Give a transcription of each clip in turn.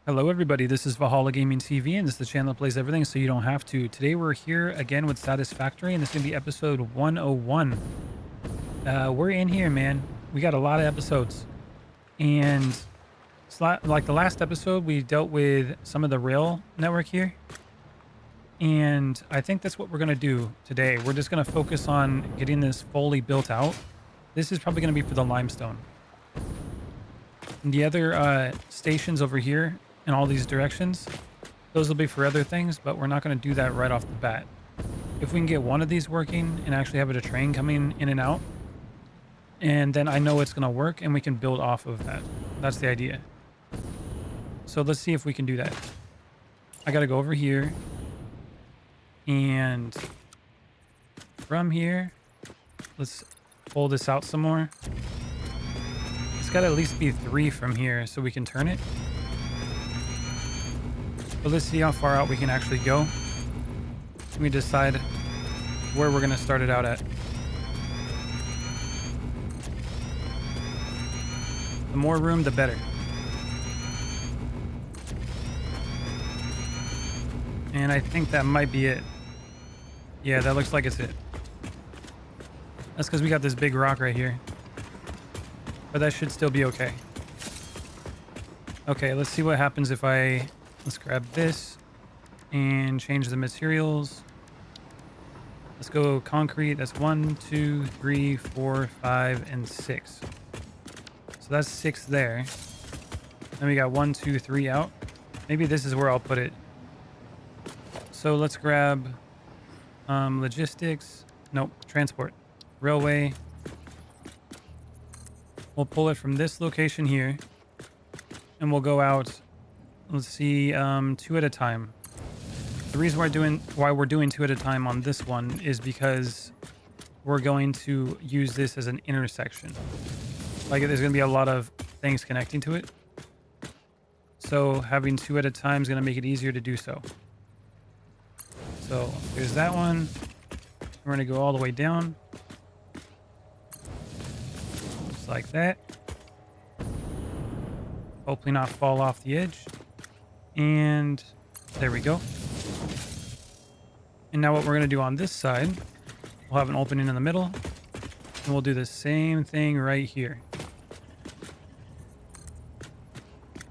Hello everybody, this is Valhallagamingtv and this is the channel that plays everything so you don't have to. Today we're here again with Satisfactory and this is going to be episode 101. We're in here, man. We got a lot of episodes. And like the last episode, we dealt with some of the rail network here. And I think that's what we're going to do today. We're just going to focus on getting this fully built out. This is probably going to be for the limestone. And the other stations over here in all these directions, those will be for other things, but we're not going to do that right off the bat. If we can get one of these working and actually have a train coming in and out, and then I know it's going to work and we can build off of that. That's the idea. So let's see if we can do that. I got to go over here and from here, let's pull this out some more. It's got to at least be 3 from here so we can turn it. But let's see how far out we can actually go. We decide where we're going to start it out at. The more room, the better. And I think that might be it. Yeah, that looks like it's it. That's because we got this big rock right here. But that should still be okay. Okay, let's see what happens if let's grab this and change the materials. Let's go concrete. That's 1, 2, 3, 4, 5, and 6. So that's 6 there. Then we got 1, 2, 3 out. Maybe this is where I'll put it. So let's grab logistics. Nope, transport. Railway. We'll pull it from this location here. And we'll go out, let's see, 2 at a time. The reason why we're doing 2 at a time on this one is because we're going to use this as an intersection. Like there's going to be a lot of things connecting to it. So having 2 at a time is going to make it easier to do so. So there's that one. We're going to go all the way down. Just like that. Hopefully not fall off the edge. And there we go. And now what we're going to do on this side, we'll have an opening in the middle. And we'll do the same thing right here.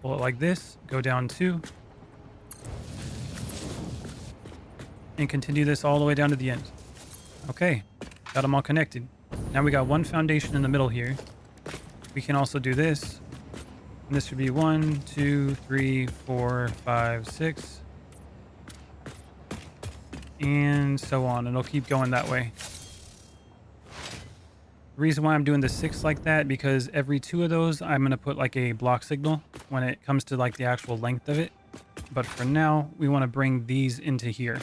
Pull it like this, go down 2. And continue this all the way down to the end. Okay, got them all connected. Now we got one foundation in the middle here. We can also do this. And this should be 1, 2, 3, 4, 5, 6. And so on. And it'll keep going that way. The reason why I'm doing the 6 like that, because every 2 of those, I'm going to put like a block signal when it comes to like the actual length of it. But for now, we want to bring these into here.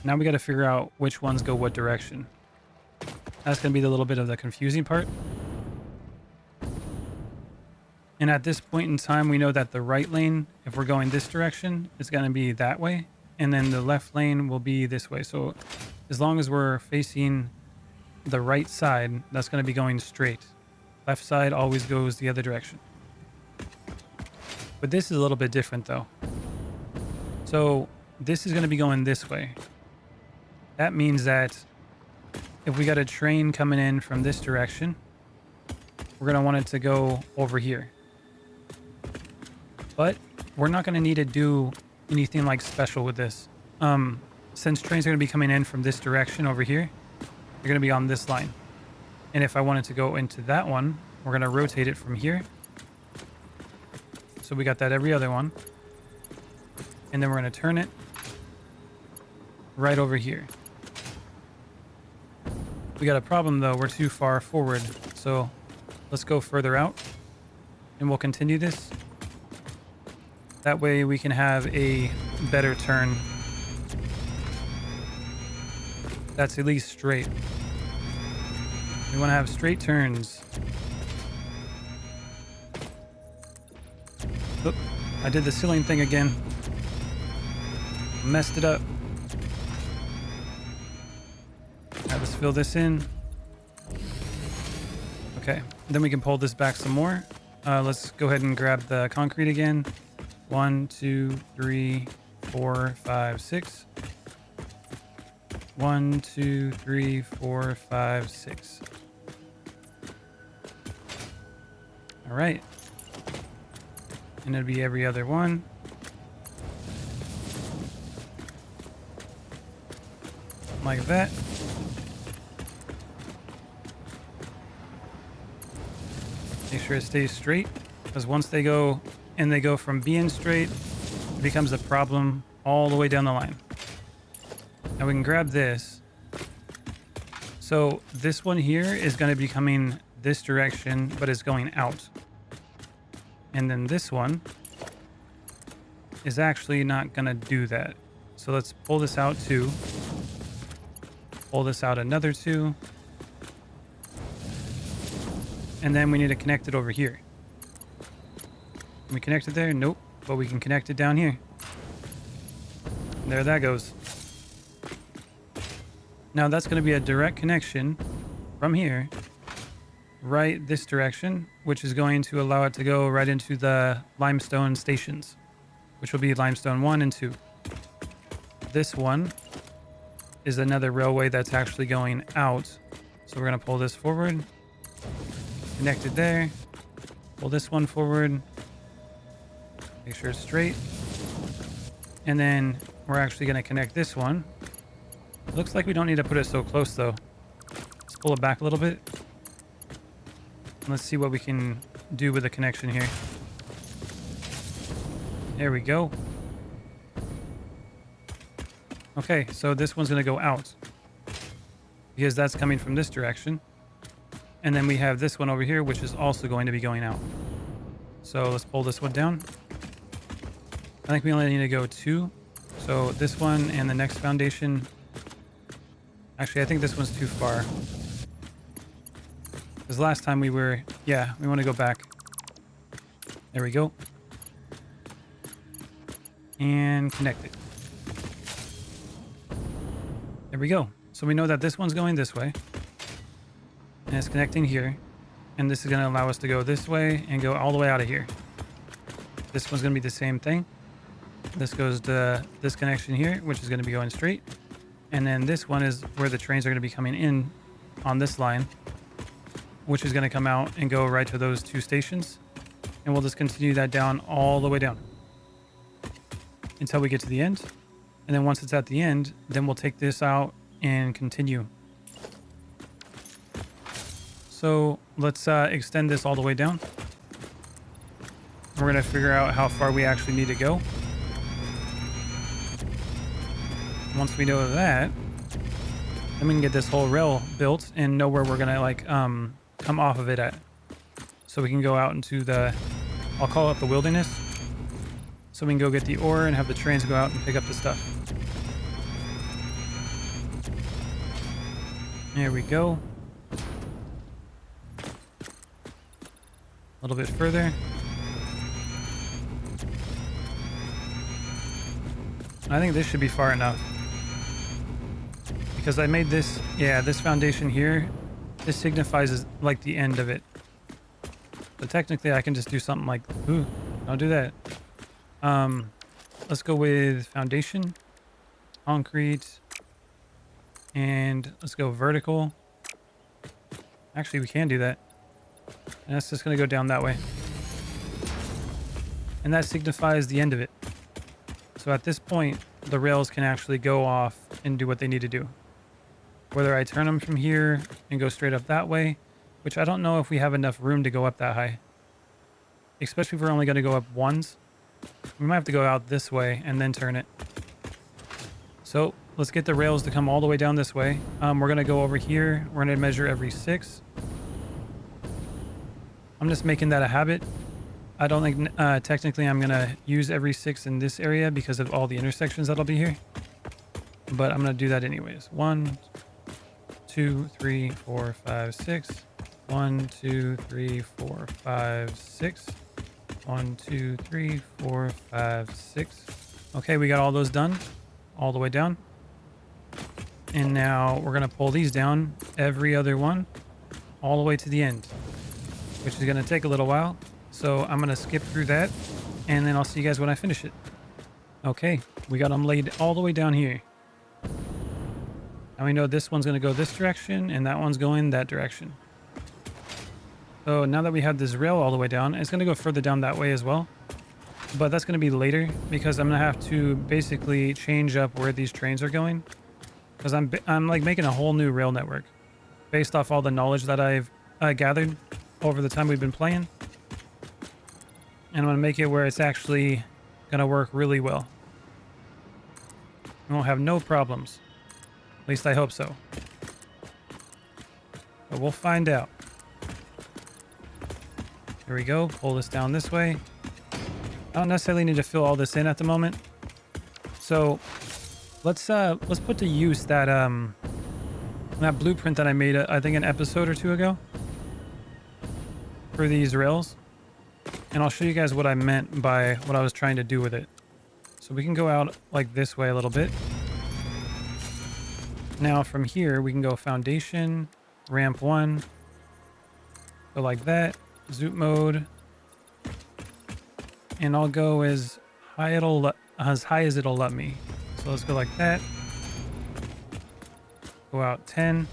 Now we got to figure out which ones go what direction. That's going to be the little bit of the confusing part. And at this point in time, we know that the right lane, if we're going this direction, is going to be that way. And then the left lane will be this way. So as long as we're facing the right side, that's going to be going straight. Left side always goes the other direction. But this is a little bit different though. So this is going to be going this way. That means that if we got a train coming in from this direction, we're going to want it to go over here. But we're not going to need to do anything like special with this. Since trains are going to be coming in from this direction over here, they're going to be on this line. And if I wanted to go into that one, we're going to rotate it from here. So we got that every other one. And then we're going to turn it right over here. We got a problem though. We're too far forward. So let's go further out and we'll continue this. That way we can have a better turn. That's at least straight. We want to have straight turns. Oop, I did the ceiling thing again. Messed it up. All right, let's fill this in. Okay, then we can pull this back some more. Let's go ahead and grab the concrete again. 1, 2, 3, 4, 5, 6. 1, 2, 3, 4, 5, 6. All right. And it'd be every other one. Like that. Make sure it stays straight, because once they go from being straight, it becomes a problem all the way down the line. Now we can grab this. So this one here is going to be coming this direction, but it's going out. And then this one is actually not going to do that. So let's pull this out too. Pull this out another two. And then we need to connect it over here. Can we connect it there? Nope. But we can connect it down here. There that goes. Now that's going to be a direct connection from here, right this direction, which is going to allow it to go right into the limestone stations, which will be limestone 1 and 2. This one is another railway that's actually going out. So we're going to pull this forward, connect it there, pull this one forward, make sure it's straight. And then we're actually going to connect this one. Looks like we don't need to put it so close though. Let's pull it back a little bit. Let's see what we can do with the connection here. There we go. Okay, so this one's going to go out because that's coming from this direction. And then we have this one over here, which is also going to be going out. So let's pull this one down. I think we only need to go 2. So this one and the next foundation. Actually, I think this one's too far. Because last time we were... Yeah, we want to go back. There we go. And connect it. There we go. So we know that this one's going this way. And it's connecting here. And this is going to allow us to go this way and go all the way out of here. This one's going to be the same thing. This goes to this connection here, which is going to be going straight. And then this one is where the trains are going to be coming in on this line, which is going to come out and go right to those 2 stations. And we'll just continue that down all the way down until we get to the end. And then once it's at the end, then we'll take this out and continue. So let's extend this all the way down. We're going to figure out how far we actually need to go. Once we know that, then we can get this whole rail built and know where we're going to like come off of it at. So we can go out into the, I'll call it the wilderness. So we can go get the ore and have the trains go out and pick up the stuff. There we go. A little bit further. I think this should be far enough. Because I made this, yeah, this foundation here, this signifies like the end of it. But technically I can just do something like, ooh, don't do that. Let's go with foundation, concrete, and let's go vertical. Actually, we can do that. And that's just going to go down that way. And that signifies the end of it. So at this point, the rails can actually go off and do what they need to do. Whether I turn them from here and go straight up that way, which I don't know if we have enough room to go up that high. Especially if we're only going to go up ones. We might have to go out this way and then turn it. So let's get the rails to come all the way down this way. We're going to go over here. We're going to measure every 6. I'm just making that a habit. I don't think technically I'm going to use every 6 in this area because of all the intersections that'll be here. But I'm going to do that anyways. 1, 2, 3, 4, 5, 6. 1, 2, 3, 4, 5, 6. 1, 2, 3, 4, 5, 6. Okay, we got all those done all the way down. And now we're going to pull these down, every other one, all the way to the end, which is going to take a little while. So I'm going to skip through that and then I'll see you guys when I finish it. Okay, we got them laid all the way down here. And we know this one's going to go this direction, and that one's going that direction. So now that we have this rail all the way down, it's going to go further down that way as well. But that's going to be later, because I'm going to have to basically change up where these trains are going. Because I'm like making a whole new rail network based off all the knowledge that I've gathered over the time we've been playing. And I'm going to make it where it's actually going to work really well. We won't have no problems. At least I hope so. But we'll find out. Here we go. Pull this down this way. I don't necessarily need to fill all this in at the moment. So let's put to use that that blueprint that I made I think an episode or two ago for these rails. And I'll show you guys what I meant by what I was trying to do with it. So we can go out like this way a little bit. Now from here we can go foundation, ramp 1, go like that, zoom mode, and I'll go as high as it'll let me. So let's go like that. Go out 10.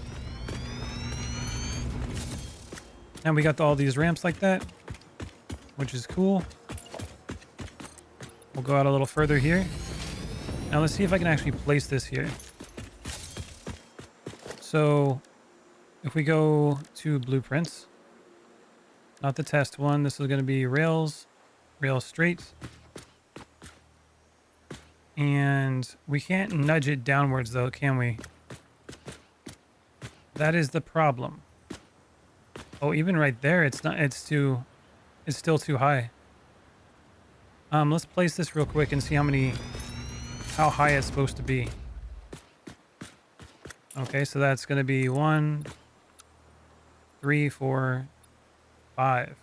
And we got all these ramps like that, which is cool. We'll go out a little further here. Now let's see if I can actually place this here. So if we go to blueprints, not the test one, this is going to be rails, rail straight. And we can't nudge it downwards though, can we? That is the problem. Oh, even right there, it's still too high. Let's place this real quick and see how high it's supposed to be. Okay, so that's going to be 1, 3, 4, 5.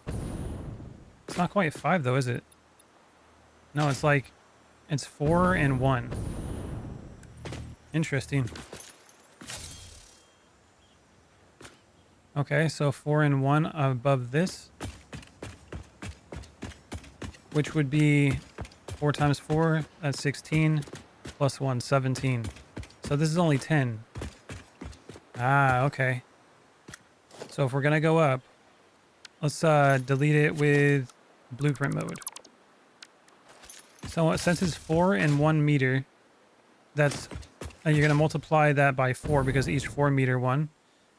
It's not quite 5 though, is it? No, it's 4 and 1. Interesting. Okay, so 4 and 1 above this, which would be 4 times 4, that's 16, plus 1, 17. So this is only 10. Ah, okay. So if we're going to go up, let's delete it with blueprint mode. So since it's 4 and 1 meter, that's you're going to multiply that by 4 because each 4 meter one,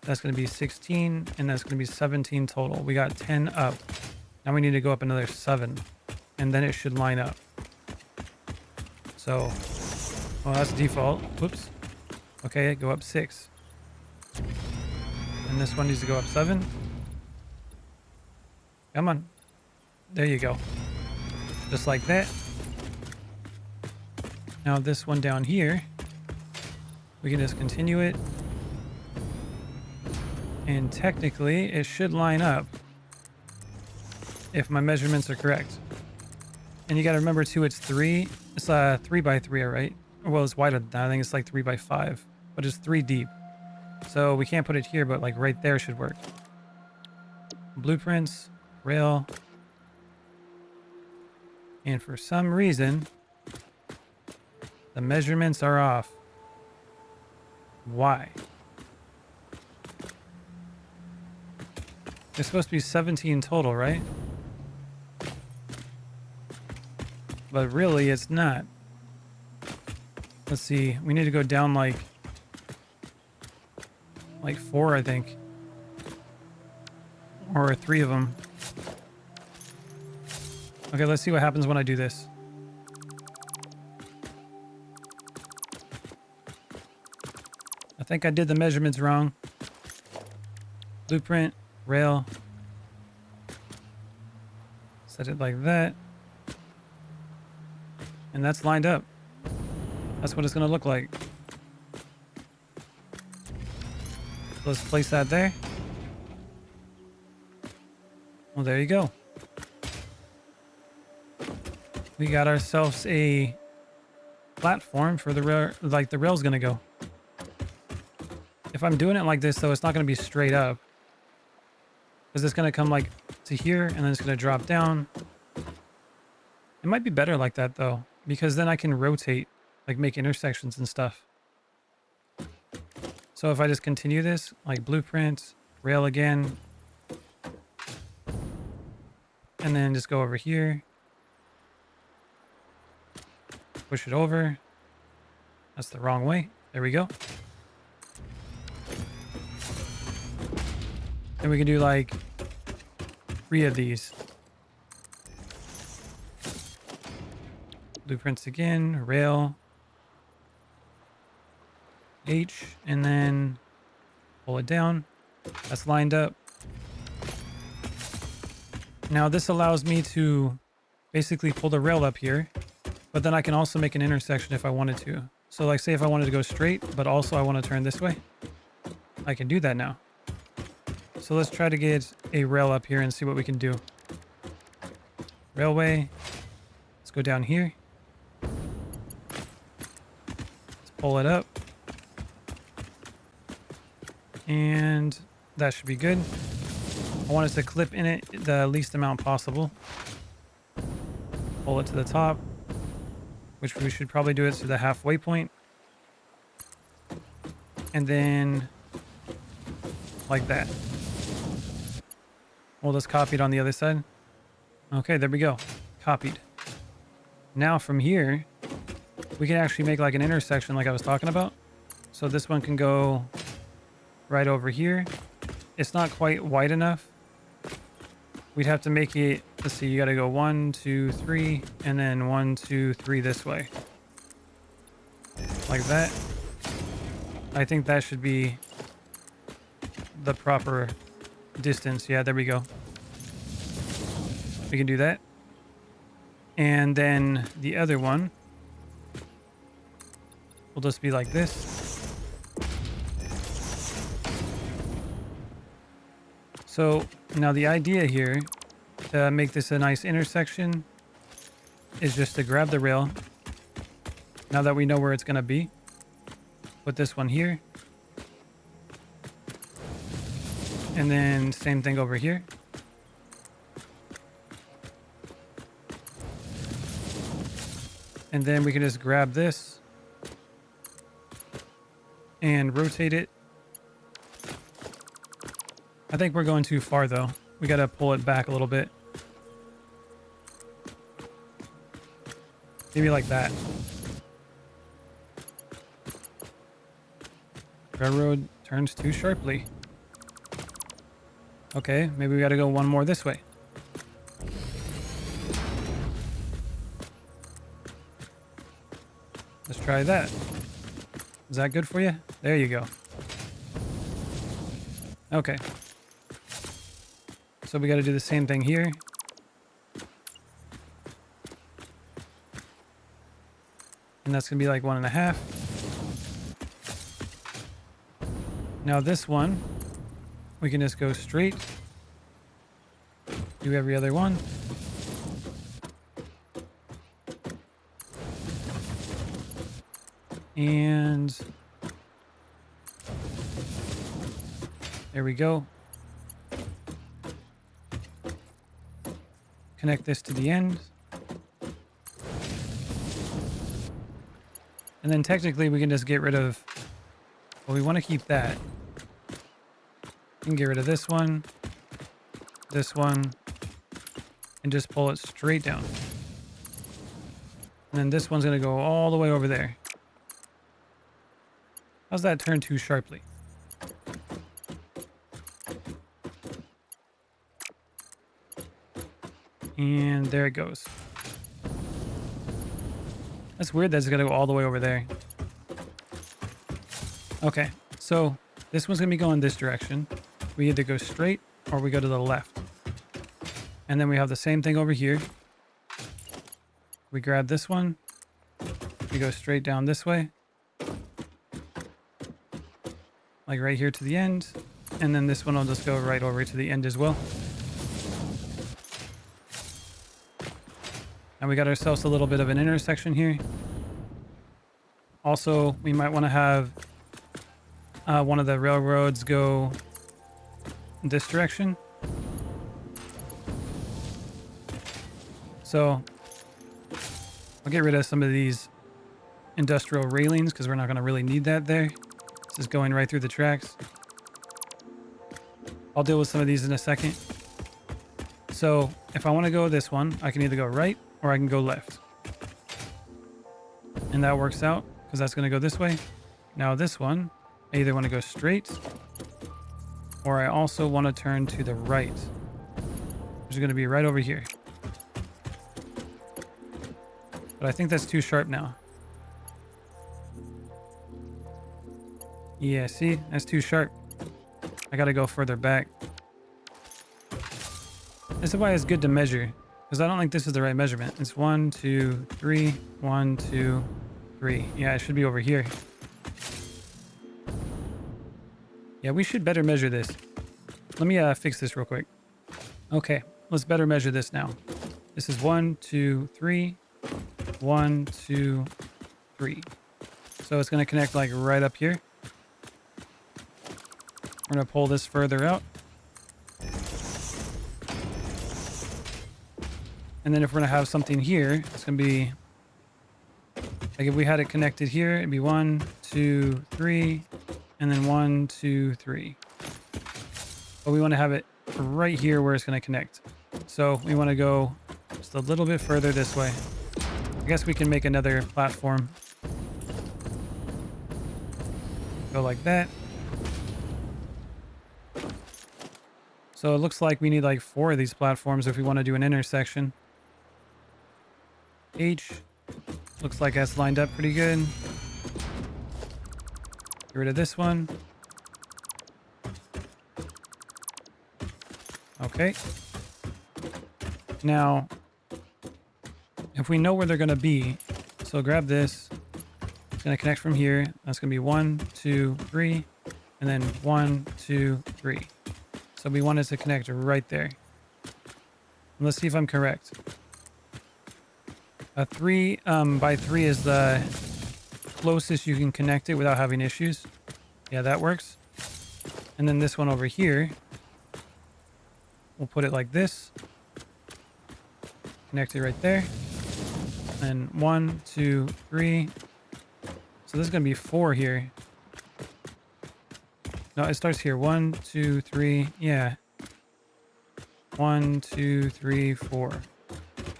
that's going to be 16 and that's going to be 17 total. We got 10 up. Now we need to go up another 7 and then it should line up. So, well, that's default. Whoops. Okay, go up 6. And this one needs to go up 7. Come on. There you go. Just like that. Now this one down here, we can just continue it. And technically, it should line up if my measurements are correct. And you got to remember too, it's 3 by 3, right? Well, it's wider than that. I think it's like 3 by 5, but it's 3 deep. So we can't put it here, but like right there should work. Blueprints, rail. And for some reason, the measurements are off. Why? It's supposed to be 17 total, right? But really, it's not. Let's see. We need to go down like 4, I think. Or 3 of them. Okay, let's see what happens when I do this. I think I did the measurements wrong. Blueprint, rail. Set it like that. And that's lined up. That's what it's going to look like. Let's place that there. Well, there you go. We got ourselves a platform for the rail, like the rail's going to go. If I'm doing it like this, though, it's not going to be straight up. Because it's going to come like to here, and then it's going to drop down. It might be better like that though, because then I can rotate, like make intersections and stuff. So if I just continue this, like blueprint, rail again, and then just go over here, push it over. That's the wrong way. There we go. Then we can do like 3 of these. Blueprints again, rail, H, and then pull it down. That's lined up. Now this allows me to basically pull the rail up here, but then I can also make an intersection if I wanted to. So like say if I wanted to go straight, but also I want to turn this way, I can do that now. So let's try to get a rail up here and see what we can do. Railway. Let's go down here. Let's pull it up. And that should be good. I want us to clip in it the least amount possible. Pull it to the top, which we should probably do it to the halfway point. And then like that. We'll just copy it on the other side. Okay, there we go. Copied. Now from here, we can actually make like an intersection like I was talking about. So this one can go right over here. It's not quite wide enough. We'd have to make it, let's see, you got to go 1, 2, 3, and then 1, 2, 3 this way. Like that. I think that should be the proper distance. Yeah, there we go. We can do that. And then the other one will just be like this. So now the idea here to make this a nice intersection is just to grab the rail. Now that we know where it's going to be, put this one here. And then same thing over here. And then we can just grab this and rotate it. I think we're going too far though. We got to pull it back a little bit. Maybe like that. Railroad turns too sharply. Okay, maybe we got to go one more this way. Let's try that. Is that good for you? There you go. Okay. So we got to do the same thing here. And that's going to be like 1.5. Now this one, we can just go straight. Do every other one. And there we go. Connect this to the end. And then technically we can just get rid of, well, we want to keep that. We can get rid of this one, and just pull it straight down. And then this one's going to go all the way over there. How's that turn too sharply? And there it goes. That's weird that it's going to go all the way over there. Okay, so this one's going to be going this direction. We either go straight or we go to the left. And then we have the same thing over here. We grab this one. We go straight down this way. Like right here to the end. And then this one will just go right over to the end as well. And we got ourselves a little bit of an intersection here. Also, we might want to have one of the railroads go this direction. So I'll get rid of some of these industrial railings because we're not going to really need that there. This is going right through the tracks. I'll deal with some of these in a second. So if I want to go this one, I can either go right or I can go left. And that works out because that's going to go this way. Now this one, I either want to go straight or I also want to turn to the right, which is going to be right over here. But I think that's too sharp now. Yeah, see? That's too sharp. I got to go further back. This is why it's good to measure, because I don't think this is the right measurement. It's 1, 2, 3, 1, 2, 3. Yeah, it should be over here. Yeah, we should better measure this. Let me fix this real quick. Okay, let's better measure this now. This is 1, 2, 3. 1, 2, 3. So it's going to connect like right up here. We're going to pull this further out. And then if we're going to have something here, it's going to be like if we had it connected here, it'd be 1, 2, 3, and then 1, 2, 3. But we want to have it right here where it's going to connect. So we want to go just a little bit further this way. I guess we can make another platform. Go like that. So it looks like we need like 4 of these platforms if we want to do an intersection. H. Looks like that's lined up pretty good. Get rid of this one. Okay. Now, if we know where they're going to be, so grab this. It's going to connect from here. That's going to be 1, 2, 3, and then 1, 2, 3. So we want it to connect right there. And let's see if I'm correct. A 3 by 3 is the closest you can connect it without having issues. Yeah, that works. And then this one over here, we'll put it like this. Connect it right there. And 1, 2, 3. So this is going to be 4 here. No, it starts here. 1, 2, 3. Yeah. 1, 2, 3, 4. I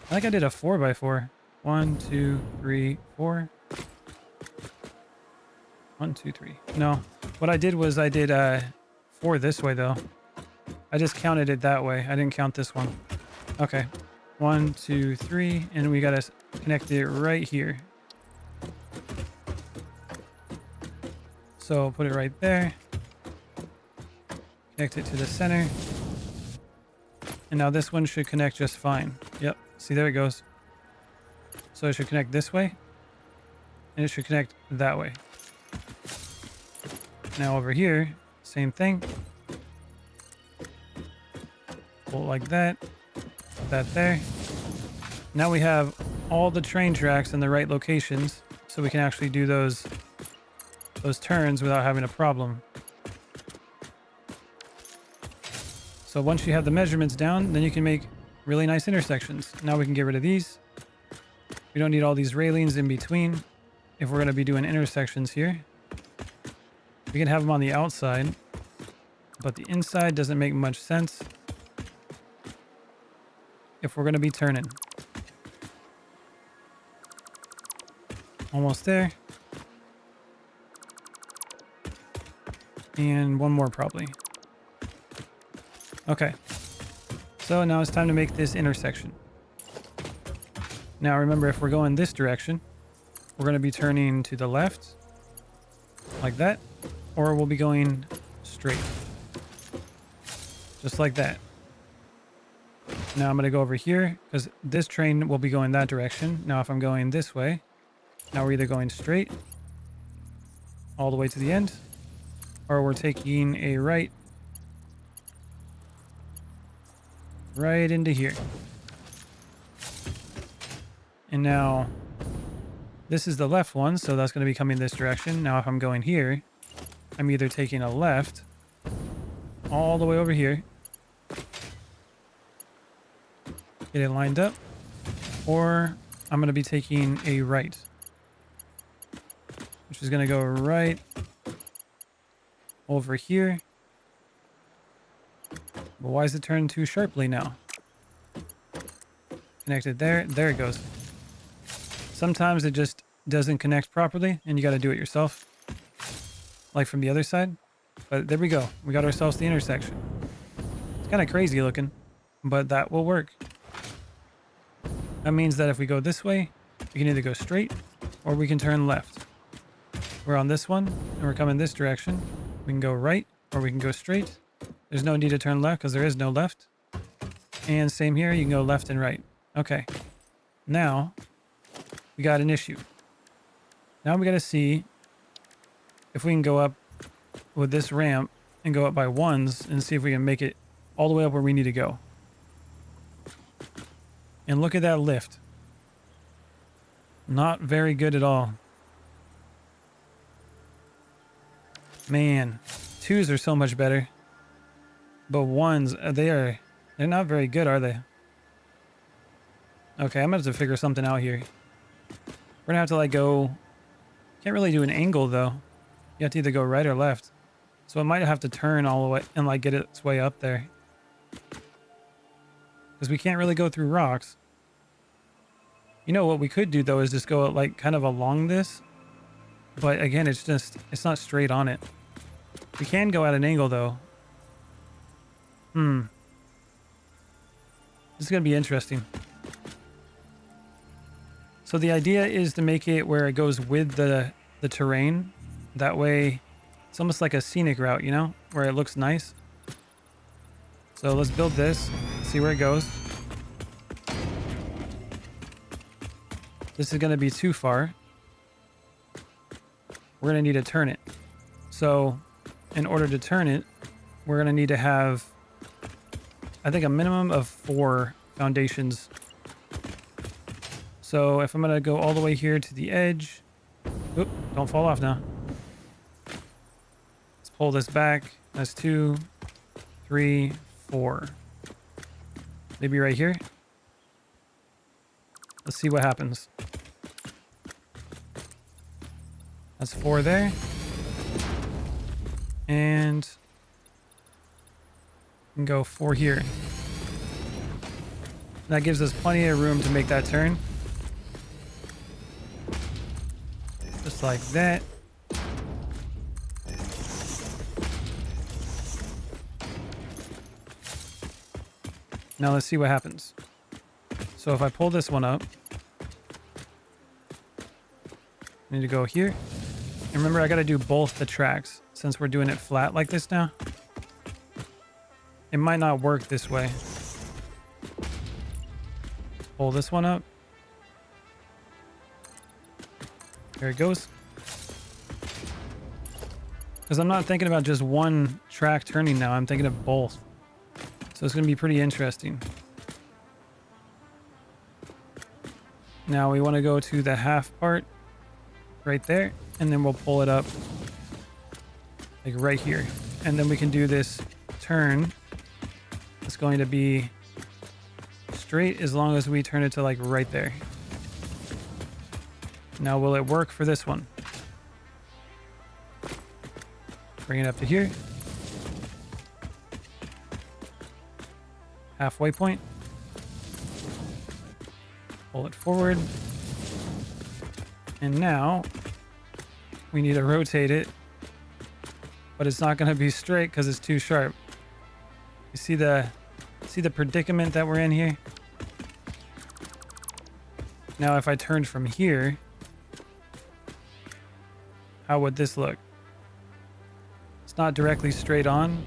think I did a 4 by 4. 1, 2, 3, 4. 1, 2, 3. No. What I did was I did 4 this way though. I just counted it that way. I didn't count this one. Okay. 1, 2, 3, and we gotta connect it right here. So put it right there. Connect it to the center. And now this one should connect just fine. Yep. See, there it goes. So it should connect this way. And it should connect that way. Now over here, same thing. Pull it like that. Put that there. Now we have all the train tracks in the right locations. So we can actually do those turns without having a problem. So once you have the measurements down, then you can make really nice intersections. Now we can get rid of these. We don't need all these railings in between if we're going to be doing intersections here. We can have them on the outside, but the inside doesn't make much sense if we're going to be turning. Almost there. And one more probably. Okay. So now it's time to make this intersection. Now remember, if we're going this direction, we're going to be turning to the left, like that, or we'll be going straight. Just like that. Now I'm going to go over here, because this train will be going that direction. Now if I'm going this way, now we're either going straight, all the way to the end, or we're taking a right into here. And now this is the left one, so that's going to be coming this direction. Now if I'm going here, I'm either taking a left all the way over here, get it lined up, or I'm going to be taking a right, which is going to go right over here. But why is it turned too sharply now? Connected there. There it goes. Sometimes it just doesn't connect properly and you got to do it yourself. Like from the other side. But there we go. We got ourselves the intersection. It's kind of crazy looking, but that will work. That means that if we go this way, we can either go straight or we can turn left. We're on this one and we're coming this direction. We can go right or we can go straight. There's no need to turn left because there is no left. And same here, you can go left and right. Okay. Now, we got an issue. Now we got to see if we can go up with this ramp and go up by ones and see if we can make it all the way up where we need to go. And look at that lift. Not very good at all. Man, twos are so much better. But ones, they're not very good, are they? Okay, I'm gonna have to figure something out here. We're gonna have to like go... Can't really do an angle though. You have to either go right or left. So it might have to turn all the way and like get its way up there. Because we can't really go through rocks. You know what we could do though is just go like kind of along this. But again, it's not straight on it. We can go at an angle though. This is going to be interesting. So the idea is to make it where it goes with the terrain. That way, it's almost like a scenic route, you know, where it looks nice. So let's build this, see where it goes. This is going to be too far. We're going to need to turn it. So in order to turn it, we're going to need to have, I think, a minimum of 4 foundations. So if I'm going to go all the way here to the edge, oop, don't fall off now. Let's pull this back. That's 2, 3, 4. Maybe right here. Let's see what happens. That's 4 there. And we can go 4 here. That gives us plenty of room to make that turn. Just like that. Now let's see what happens. So if I pull this one up, I need to go here. And remember, I got to do both the tracks since we're doing it flat like this now. It might not work this way. Pull this one up. There it goes. Because I'm not thinking about just one track turning now. I'm thinking of both. So it's going to be pretty interesting. Now we want to go to the half part right there. And then we'll pull it up like right here. And then we can do this turn. It's going to be straight as long as we turn it to like right there. Now will it work for this one? Bring it up to here. Halfway point. Pull it forward. And now we need to rotate it, but it's not going to be straight because it's too sharp. You see the predicament that we're in here? Now if I turned from here, how would this look? It's not directly straight on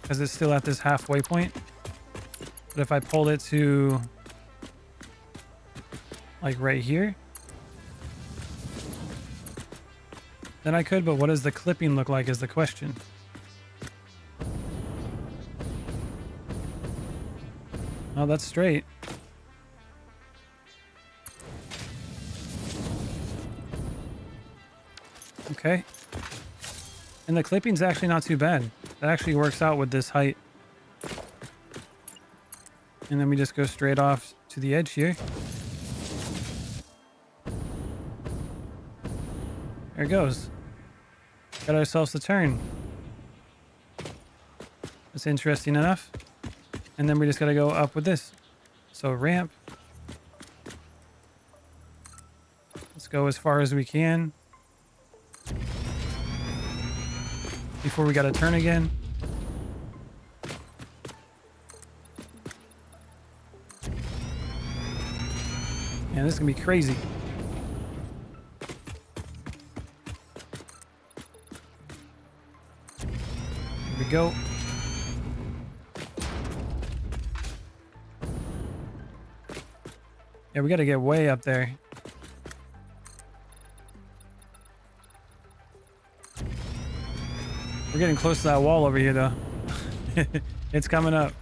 because it's still at this halfway point. But if I pulled it to like right here, then I could, but what does the clipping look like is the question. Oh, that's straight. Okay. And the clipping's actually not too bad. That actually works out with this height. And then we just go straight off to the edge here. There it goes. Got ourselves a turn. That's interesting enough. And then we just got to go up with this. So ramp. Let's go as far as we can before we got to turn again. Man, this is going to be crazy. Here we go. Yeah, we got to get way up there. We're getting close to that wall over here, though. It's coming up.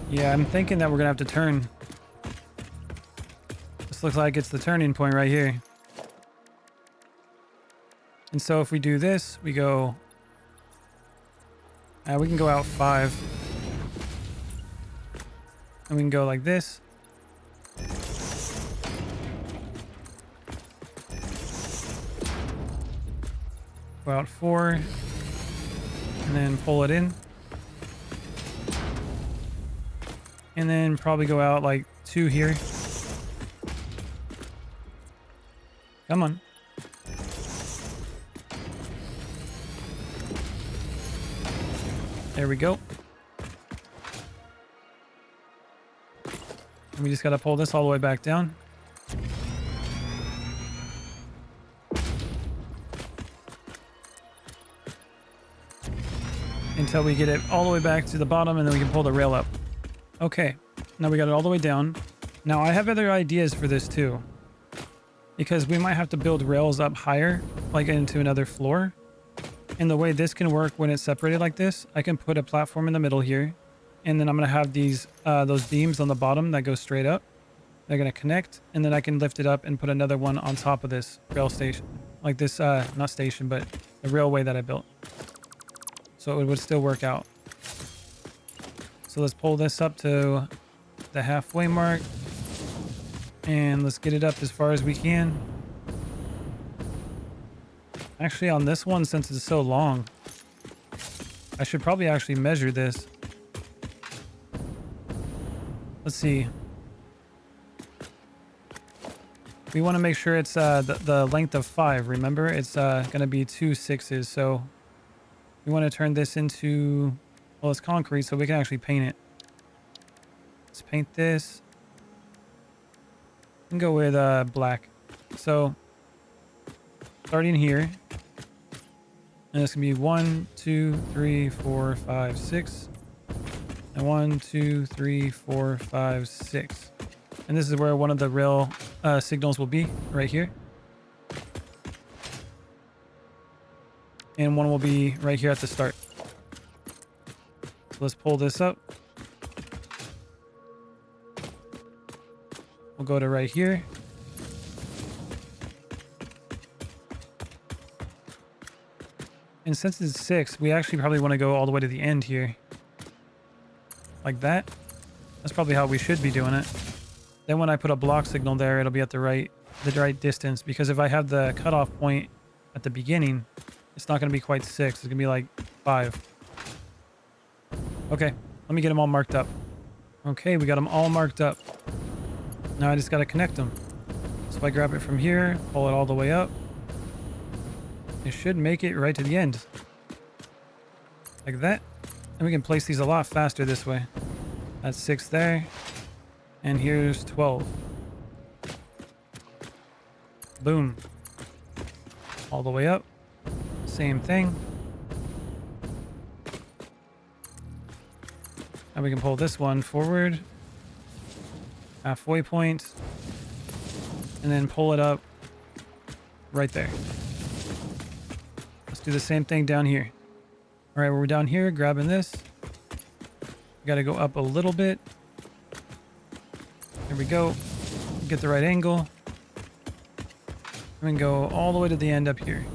Yeah, I'm thinking that we're gonna have to turn. This looks like it's the turning point right here. And so if we do this, we go... we can go out 5. And we can go like this. Go out 4. And then pull it in. And then probably go out like 2 here. Come on. There we go. And we just got to pull this all the way back down. Until we get it all the way back to the bottom, and then we can pull the rail up. Okay, now we got it all the way down. Now I have other ideas for this too, because we might have to build rails up higher, like into another floor. And the way this can work when it's separated like this, I can put a platform in the middle here, and then I'm gonna have these those beams on the bottom that go straight up. They're gonna connect, and then I can lift it up and put another one on top of this rail station, like this not station, but the railway that I built. So it would still work out. So let's pull this up to the halfway mark, and let's get it up as far as we can. Actually, on this one, since it's so long, I should probably actually measure this. Let's see. We want to make sure it's the length of 5. Remember, it's going to be 2 6s. So we want to turn this into, well, it's concrete, so we can actually paint it. Let's paint this. And go with black. So starting here, and this can be 1 2 3 4 5 6, and 1 2 3 4 5 6. And this is where one of the rail signals will be, right here. And one will be right here at the start. So let's pull this up. We'll go to right here. And since it's 6, we actually probably want to go all the way to the end here. Like that. That's probably how we should be doing it. Then when I put a block signal there, it'll be at the right distance. Because if I have the cutoff point at the beginning, it's not going to be quite 6. It's going to be like 5. Okay, let me get them all marked up. Okay, we got them all marked up. Now I just got to connect them. So if I grab it from here, pull it all the way up, it should make it right to the end. Like that. And we can place these a lot faster this way. That's 6 there. And here's 12. Boom. All the way up. Same thing. And we can pull this one forward. Halfway point. And then pull it up right there. Let's do the same thing down here. All right, we're down here grabbing this. We got to go up a little bit. There we go. Get the right angle. And then go all the way to the end up here.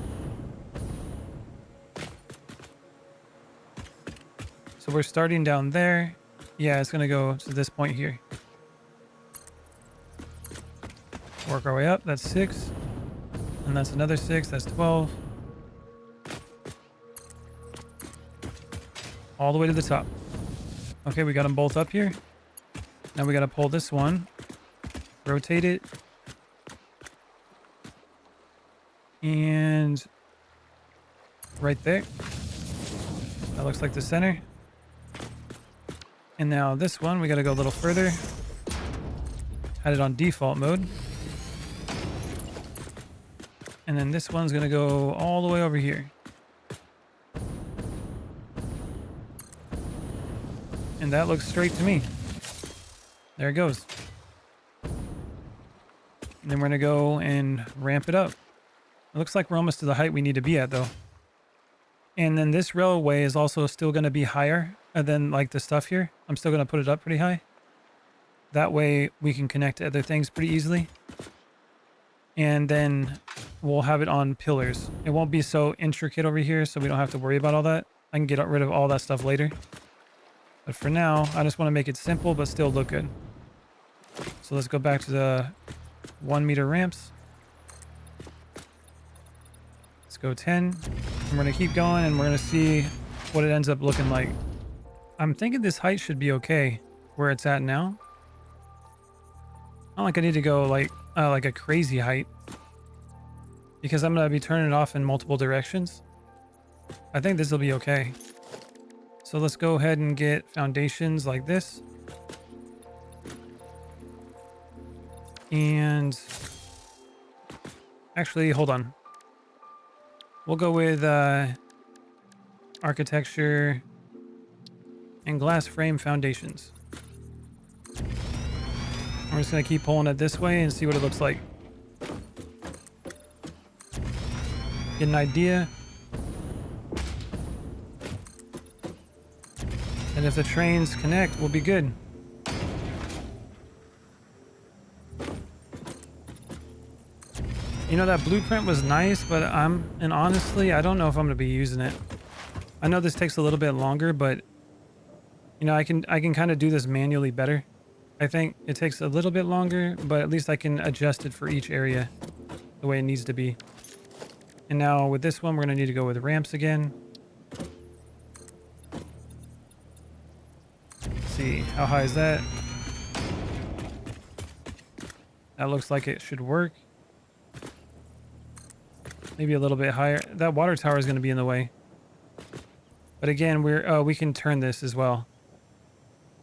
So we're starting down there. Yeah, it's going to go to this point here. Work our way up. That's 6. And that's another 6. That's 12. All the way to the top. Okay, we got them both up here. Now we got to pull this one. Rotate it. And right there. That looks like the center. And now this one, we got to go a little further. Had it on default mode. And then this one's going to go all the way over here. And that looks straight to me. There it goes. And then we're going to go and ramp it up. It looks like we're almost to the height we need to be at, though. And then this railway is also still going to be higher than like the stuff here. I'm still going to put it up pretty high. That way we can connect to other things pretty easily. And then we'll have it on pillars. It won't be so intricate over here, so we don't have to worry about all that. I can get rid of all that stuff later. But for now, I just want to make it simple but still look good. So let's go back to the 1 meter ramps. Let's go 10. And we're going to keep going and we're going to see what it ends up looking like. I'm thinking this height should be okay where it's at now. Not like I need to go like a crazy height, because I'm going to be turning it off in multiple directions. I think this will be okay. So let's go ahead and get foundations like this. And actually, hold on. We'll go with architecture and glass frame foundations. We're just going to keep pulling it this way and see what it looks like. Get an idea. And if the trains connect, we'll be good. You know, that blueprint was nice, but honestly, I don't know if I'm going to be using it. I know this takes a little bit longer, but you know, I can kind of do this manually better. I think it takes a little bit longer, but at least I can adjust it for each area the way it needs to be. And now with this one, we're going to need to go with ramps again. Let's see, how high is that? That looks like it should work. Maybe a little bit higher. That water tower is going to be in the way. But again, we can turn this as well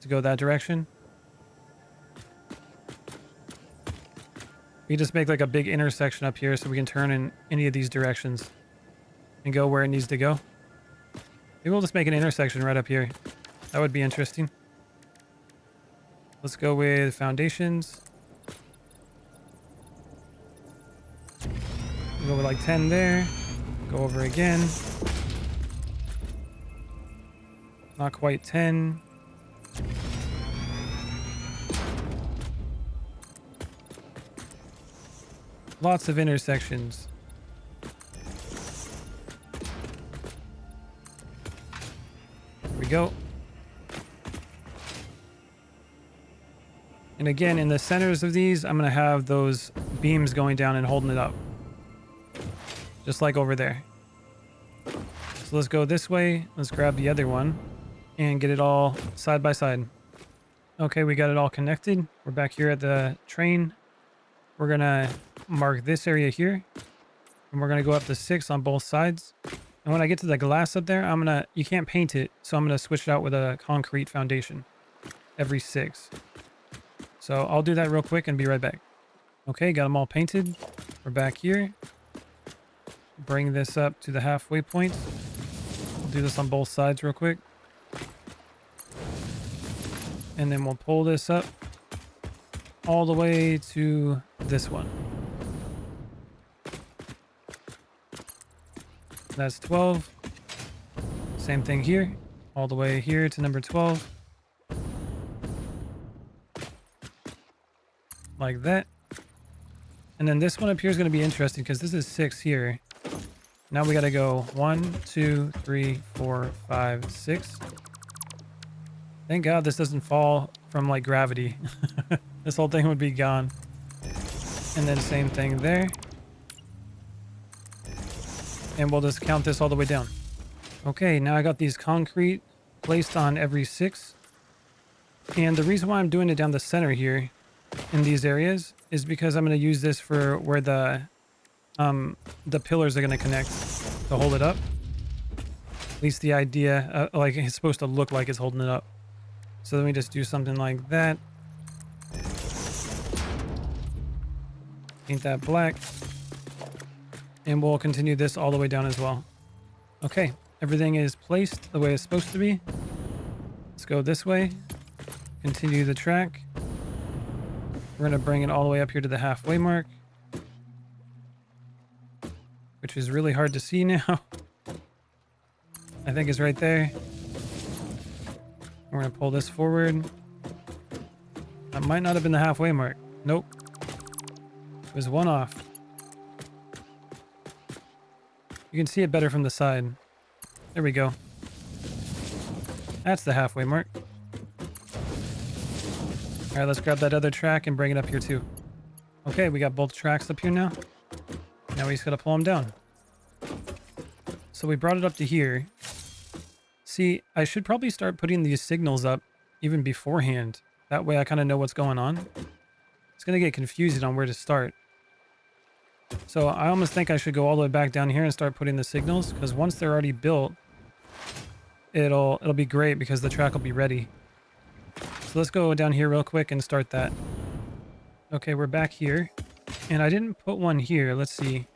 to go that direction. We just make like a big intersection up here so we can turn in any of these directions and go where it needs to go. Maybe we'll just make an intersection right up here. That would be interesting. Let's go with foundations. Go with like 10 there. Go over again. Not quite 10. Lots of intersections. There we go. And again, in the centers of these, I'm going to have those beams going down and holding it up. Just like over there. So let's go this way. Let's grab the other one and get it all side by side. Okay, we got it all connected. We're back here at the train. We're going to mark this area here. And we're going to go up to 6 on both sides. And when I get to the glass up there, you can't paint it. So I'm going to switch it out with a concrete foundation every 6. So I'll do that real quick and be right back. Okay, got them all painted. We're back here. Bring this up to the halfway point. We'll do this on both sides real quick. And then we'll pull this up all the way to this one. That's 12. Same thing here. All the way here to number 12. Like that. And then this one up here is going to be interesting because this is 6 here. Now we got to go 1, 2, 3, 4, 5, 6. Thank God this doesn't fall from like gravity. This whole thing would be gone. And then same thing there. And we'll just count this all the way down. Okay, now I got these concrete placed on every 6. And the reason why I'm doing it down the center here in these areas is because I'm going to use this for where the pillars are going to connect to hold it up. At least the idea, like it's supposed to look like it's holding it up. So let me just do something like that. Paint that black. And we'll continue this all the way down as well. Okay, everything is placed the way it's supposed to be. Let's go this way. Continue the track. We're going to bring it all the way up here to the halfway mark, which is really hard to see now. I think it's right there. We're going to pull this forward. That might not have been the halfway mark. Nope. It was one off. You can see it better from the side. There we go. That's the halfway mark. All right, let's grab that other track and bring it up here too. Okay, we got both tracks up here now. Now we just gotta pull them down. So we brought it up to here. See, I should probably start putting these signals up even beforehand. That way I kind of know what's going on. It's gonna get confusing on where to start. So I almost think I should go all the way back down here and start putting the signals, because once they're already built, it'll be great because the track will be ready. So let's go down here real quick and start that. Okay, we're back here. And I didn't put one here. Let's see.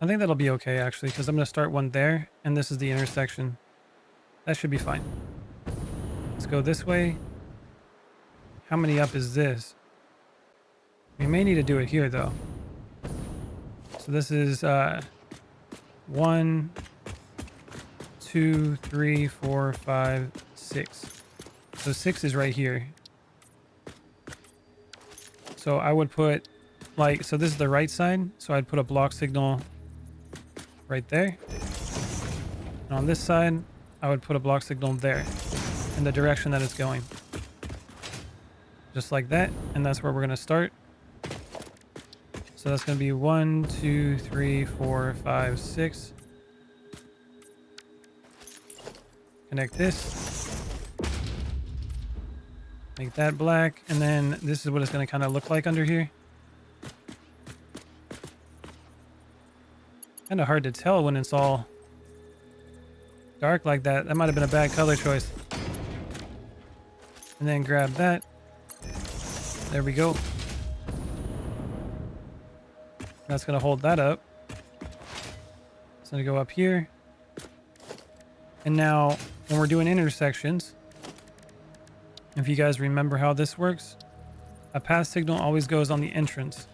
I think that'll be okay, actually, because I'm going to start one there, and this is the intersection. That should be fine. Let's go this way. How many up is this? We may need to do it here, though. So this is 1, 2, 3, 4, 5, 6. So 6 is right here. So I would put like, so this is the right side. So I'd put a block signal right there. And on this side, I would put a block signal there in the direction that it's going. Just like that. And that's where we're going to start. So that's going to be 1, 2, 3, 4, 5, 6. Connect this. Make that black, and then this is what it's going to kind of look like under here. Kind of hard to tell when it's all dark like that. That might have been a bad color choice. And then grab that. There we go. That's going to hold that up. It's going to go up here. And now, when we're doing intersections, if you guys remember how this works, a pass signal always goes on the entrance.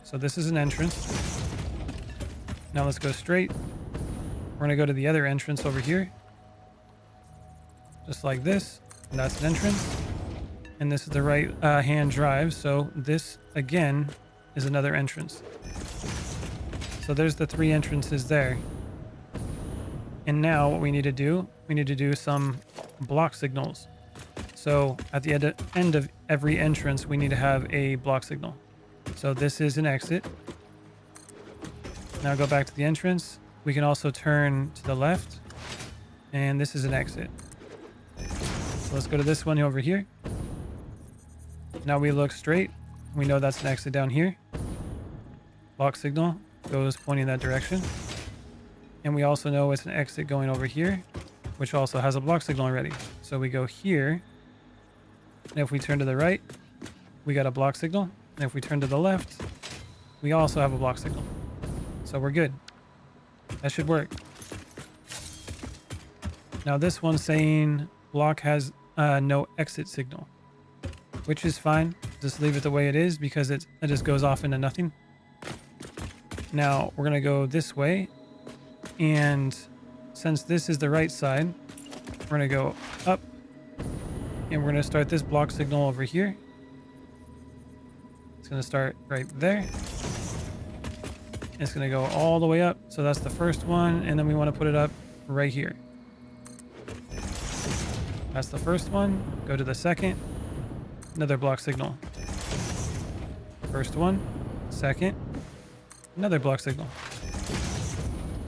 So this is an entrance. Now let's go straight. We're going to go to the other entrance over here. Just like this. And that's an entrance. And this is the right hand drive. So this, again, is another entrance. So there's the 3 entrances there. And now what we need to do some block signals. So at the end of every entrance, we need to have a block signal. So this is an exit. Now go back to the entrance. We can also turn to the left. And this is an exit. So let's go to this one over here. Now we look straight. We know that's an exit down here. Block signal goes pointing that direction. And we also know it's an exit going over here, which also has a block signal already. So we go here. And if we turn to the right, we got a block signal. And if we turn to the left, we also have a block signal. So we're good. That should work. Now this one's saying block has no exit signal, which is fine. Just leave it the way it is because it just goes off into nothing. Now we're going to go this way. And since this is the right side, we're going to go up. And we're going to start this block signal over here. It's going to start right there. It's going to go all the way up. So that's the first one. And then we want to put it up right here. That's the first one. Go to the second. Another block signal. First one. Second. Another block signal.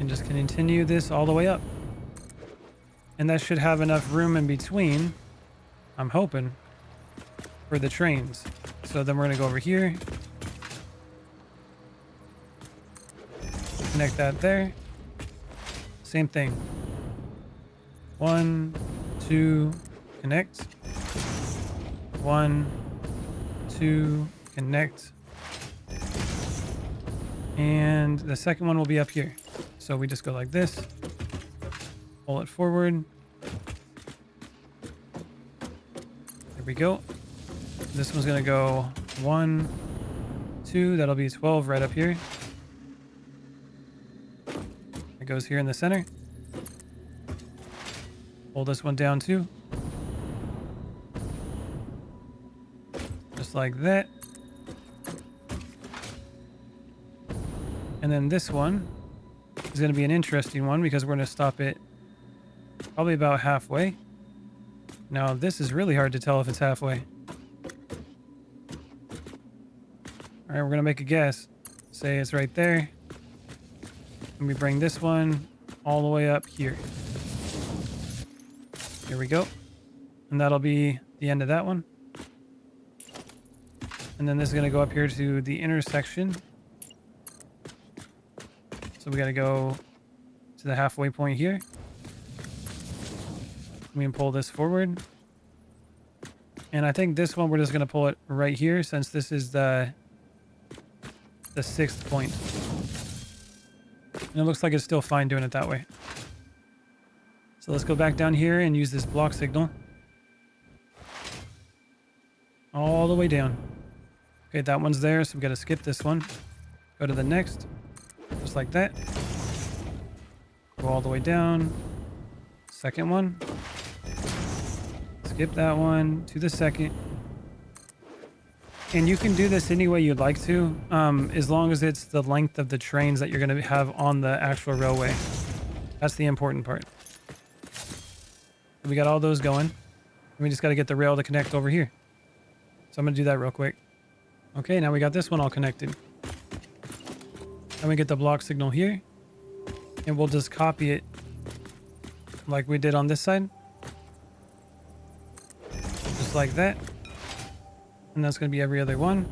And just continue this all the way up. And that should have enough room in between, I'm hoping, for the trains. So then we're going to go over here. Connect that there. Same thing. 1, 2, connect. 1, 2, connect. And the second one will be up here. So we just go like this. Pull it forward. There we go. This one's going to go 1, 2. That'll be 12 right up here. It goes here in the center. Pull this one down too. Just like that. And then this one is going to be an interesting one because we're going to stop it probably about halfway. Now this is really hard to tell if it's halfway. All right, we're going to make a guess. Say it's right there. And we bring this one all the way up here. Here we go. And that'll be the end of that one. And then this is going to go up here to the intersection. So we got to go to the halfway point here. We can pull this forward. And I think this one, we're just going to pull it right here since this is the 6th point. And it looks like it's still fine doing it that way. So let's go back down here and use this block signal. All the way down. Okay, that one's there, so we got to skip this one. Go to the next. Just like that. Go all the way down. Second one. Skip that one to the second. And you can do this any way you'd like to, as long as it's the length of the trains that you're going to have on the actual railway. That's the important part. We got all those going. We just got to get the rail to connect over here. So I'm going to do that real quick. Okay, now we got this one all connected. Then we get the block signal here. And we'll just copy it like we did on this side. Just like that. And that's going to be every other one.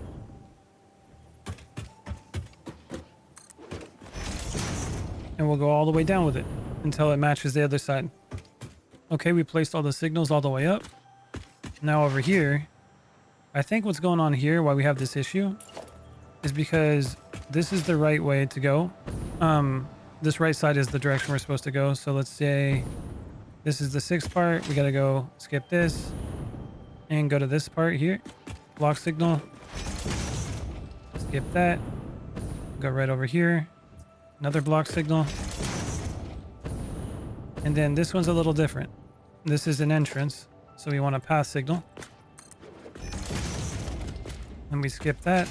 And we'll go all the way down with it until it matches the other side. Okay, we placed all the signals all the way up. Now over here, I think what's going on here, why we have this issue, is because this is the right way to go. This right side is the direction we're supposed to go. So let's say this is the 6th part. We got to go skip this and go to this part here. Block signal. Skip that. Go right over here. Another block signal. And then this one's a little different. This is an entrance. So we want a pass signal. And we skip that.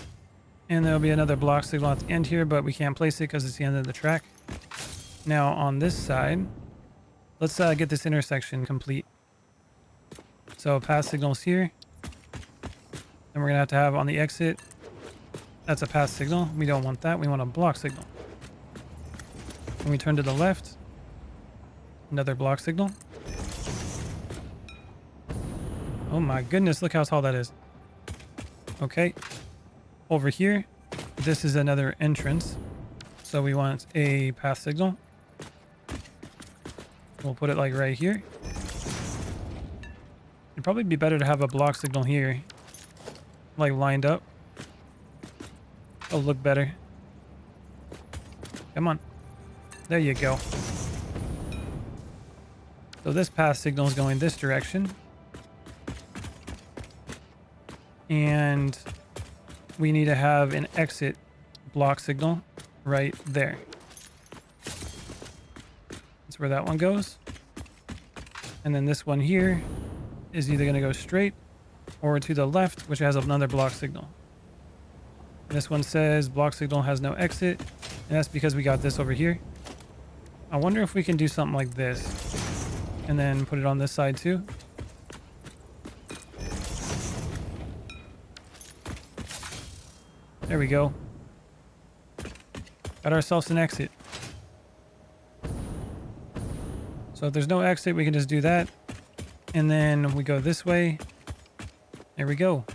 And there'll be another block signal at the end here, but we can't place it because it's the end of the track. Now on this side, let's get this intersection complete. So pass signals here. And we're going to have on the exit, that's a pass signal. We don't want that. We want a block signal. When we turn to the left, another block signal. Oh my goodness, look how tall that is. Okay. Over here, this is another entrance. So we want a path signal. We'll put it like right here. It'd probably be better to have a block signal here, like lined up. It'll look better. Come on. There you go. So this path signal is going this direction. And we need to have an exit block signal right there. That's where that one goes. And then this one here is either going to go straight or to the left, which has another block signal. This one says block signal has no exit, and that's because we got this over here. I wonder if we can do something like this and then put it on this side too. There we go. Got ourselves an exit. So if there's no exit, we can just do that. And then we go this way. There we go.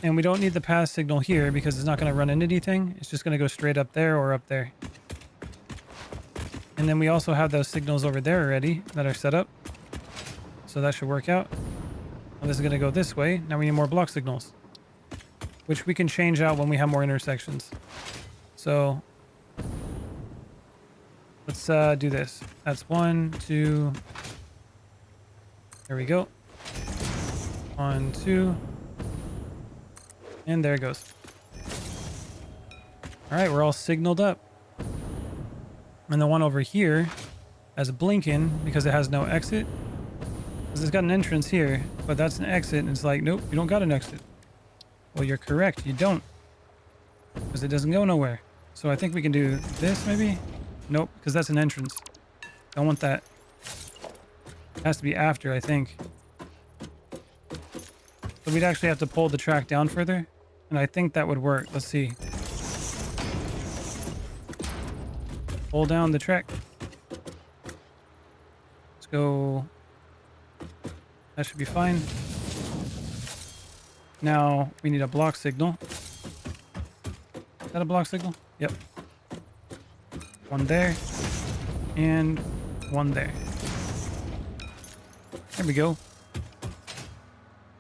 And we don't need the pass signal here because it's not going to run into anything. It's just going to go straight up there or up there. And then we also have those signals over there already that are set up. So that should work out. And this is going to go this way. Now we need more block signals, which we can change out when we have more intersections. So let's do this. That's 1, 2. There we go. 1, 2. And there it goes. All right, we're all signaled up. And the one over here has a blinking because it has no exit. Because it's got an entrance here, but that's an exit. And it's like, nope, you don't got an exit. Well, you're correct. You don't. Because it doesn't go nowhere. So I think we can do this maybe? Nope, because that's an entrance. Don't want that. It has to be after, I think. So we'd actually have to pull the track down further. And I think that would work. Let's see. Pull down the track. Let's go. That should be fine. Now we need a block signal. Is that a block signal? Yep. One there. And one there. There we go.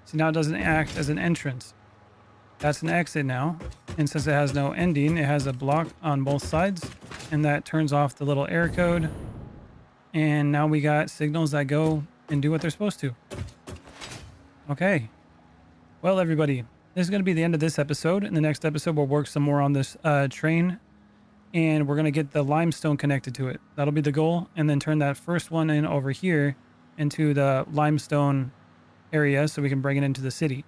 See, now it doesn't act as an entrance. That's an exit now. And since it has no ending, it has a block on both sides. And that turns off the little error code. And now we got signals that go and do what they're supposed to. Okay. Well, everybody, this is going to be the end of this episode. In the next episode, we'll work some more on this train. And we're going to get the limestone connected to it. That'll be the goal. And then turn that first one in over here into the limestone area so we can bring it into the city.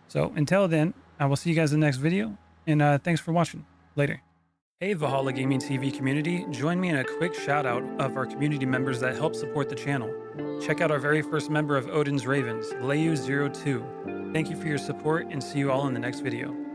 So until then, I will see you guys in the next video. And thanks for watching. Later. Hey, Valhalla Gaming TV community. Join me in a quick shout out of our community members that help support the channel. Check out our very first member of Odin's Ravens, Layu02. Thank you for your support and see you all in the next video.